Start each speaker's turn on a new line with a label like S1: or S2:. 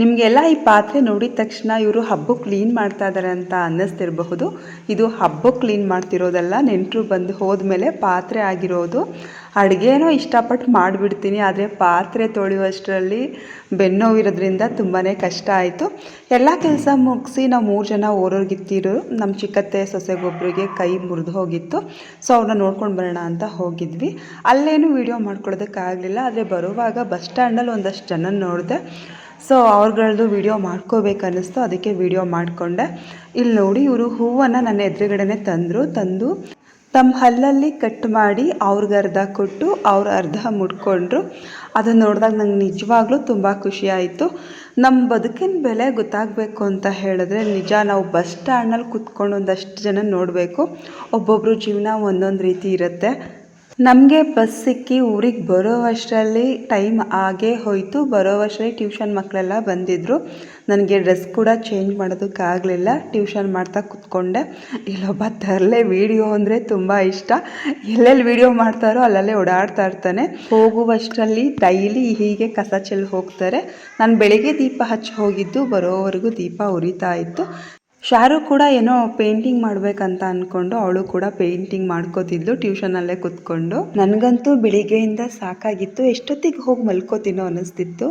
S1: ನಿಮಗೆಲ್ಲ ಈ ಪಾತ್ರೆ ನೋಡಿದ ತಕ್ಷಣ ಇವರು ಹಬ್ಬಕ್ಕೆ ಕ್ಲೀನ್ ಮಾಡ್ತಾ ಇದ್ದಾರೆ ಅಂತ ಅನ್ನಿಸ್ತಿರಬಹುದು. ಇದು ಹಬ್ಬಕ್ಕೆ ಕ್ಲೀನ್ ಮಾಡ್ತಿರೋದಲ್ಲ, ನೆಂಟರು ಬಂದು ಹೋದ್ಮೇಲೆ ಪಾತ್ರೆ ಆಗಿರೋದು. ಅಡುಗೆನೋ ಇಷ್ಟಪಟ್ಟು ಮಾಡಿಬಿಡ್ತೀನಿ, ಆದರೆ ಪಾತ್ರೆ ತೊಳೆಯುವಷ್ಟರಲ್ಲಿ ಬೆನ್ನೋವಿರೋದ್ರಿಂದ ತುಂಬಾ ಕಷ್ಟ ಆಯಿತು. ಎಲ್ಲ ಕೆಲಸ ಮುಗಿಸಿ ನಾವು 3 ಜನ ಓರೋರ್ಗಿತ್ತಿರು. ನಮ್ಮ ಚಿಕ್ಕತ್ತೆ ಸೊಸೆಗೊಬ್ಬರಿಗೆ ಕೈ ಮುರಿದು ಹೋಗಿತ್ತು. ಸೊ ಅವ್ರನ್ನ ನೋಡ್ಕೊಂಡು ಬರೋಣ ಅಂತ ಹೋಗಿದ್ವಿ. ಅಲ್ಲೇನು ವೀಡಿಯೋ ಮಾಡ್ಕೊಳ್ಳೋದಕ್ಕಾಗಲಿಲ್ಲ. ಆದರೆ ಬರುವಾಗ ಬಸ್ ಸ್ಟ್ಯಾಂಡಲ್ಲಿ ಒಂದಷ್ಟು ಜನ ನೋಡಿದೆ. ಸೊ ಅವ್ರಗಳದ್ದು ವೀಡಿಯೋ ಮಾಡ್ಕೋಬೇಕನ್ನಿಸ್ತು, ಅದಕ್ಕೆ ವೀಡಿಯೋ ಮಾಡಿಕೊಂಡೆ. ಇಲ್ಲಿ ನೋಡಿ, ಇವರು ಹೂವನ್ನು ನನ್ನ ಎದುರುಗಡೆನೇ ತಂದು ತಮ್ಮ ಹಲ್ಲಲ್ಲಿ ಕಟ್ ಮಾಡಿ ಅವ್ರಿಗೆ ಅರ್ಧ ಕೊಟ್ಟು ಅವ್ರು ಅರ್ಧ ಮುಡ್ಕೊಂಡ್ರು. ಅದನ್ನು ನೋಡಿದಾಗ ನಂಗೆ ನಿಜವಾಗ್ಲೂ ತುಂಬ ಖುಷಿ ಆಯಿತು. ನಮ್ಮ ಬದುಕಿನ ಬೆಲೆ ಗೊತ್ತಾಗಬೇಕು ಅಂತ ಹೇಳಿದ್ರೆ ನಿಜ ನಾವು ಬಸ್ ಸ್ಟ್ಯಾಂಡ್ನಲ್ಲಿ ಕೂತ್ಕೊಂಡು ಒಂದಷ್ಟು ಜನ ನೋಡಬೇಕು. ಒಬ್ಬೊಬ್ಬರು ಜೀವನ ಒಂದೊಂದು ರೀತಿ ಇರುತ್ತೆ. ನಮಗೆ ಬಸ್ ಸಿಕ್ಕಿ ಊರಿಗೆ ಬರೋವಷ್ಟರಲ್ಲಿ ಟೈಮ್ ಆಗೇ ಹೋಯಿತು. ಬರೋವಷ್ಟರಲ್ಲಿ ಟ್ಯೂಷನ್ ಮಕ್ಕಳೆಲ್ಲ ಬಂದಿದ್ದರು. ನನಗೆ ಡ್ರೆಸ್ ಕೂಡ ಚೇಂಜ್ ಮಾಡೋದಕ್ಕಾಗಲಿಲ್ಲ. ಟ್ಯೂಷನ್ ಮಾಡ್ತಾ ಕೂತ್ಕೊಂಡೆ. ಇಲ್ಲೊಬ್ಬ ತರಲೆ ವೀಡಿಯೋ ಅಂದರೆ ತುಂಬ ಇಷ್ಟ. ಎಲ್ಲೆಲ್ಲಿ ವೀಡಿಯೋ ಮಾಡ್ತಾರೋ ಅಲ್ಲಲ್ಲೇ ಓಡಾಡ್ತಾ ಇರ್ತಾನೆ. ಹೋಗುವಷ್ಟರಲ್ಲಿ ಡೈಲಿ ಹೀಗೆ ಕಸ ಚೆಲ್ಲಿ ಹೋಗ್ತಾರೆ. ನಾನು ಬೆಳಿಗ್ಗೆ ದೀಪ ಹಚ್ಚಿ ಹೋಗಿದ್ದು, ಬರೋವರೆಗೂ ದೀಪ ಉರಿತಾ ಇತ್ತು. ಶಾರು ಕೂಡ ಏನೋ ಪೇಂಟಿಂಗ್ ಮಾಡಬೇಕಂತ ಅಂದ್ಕೊಂಡು ಅವಳು ಕೂಡ ಪೇಂಟಿಂಗ್ ಮಾಡ್ಕೋತಿದ್ಲು ಟ್ಯೂಷನಲ್ಲೇ ಕೂತ್ಕೊಂಡು. ನನಗಂತೂ ಬೆಳಿಗ್ಗೆಯಿಂದ ಸಾಕಾಗಿತ್ತು. ಎಷ್ಟೊತ್ತಿಗೆ ಹೋಗಿ ಮಲ್ಕೋತೀನೋ ಅನ್ನಿಸ್ತಿತ್ತು.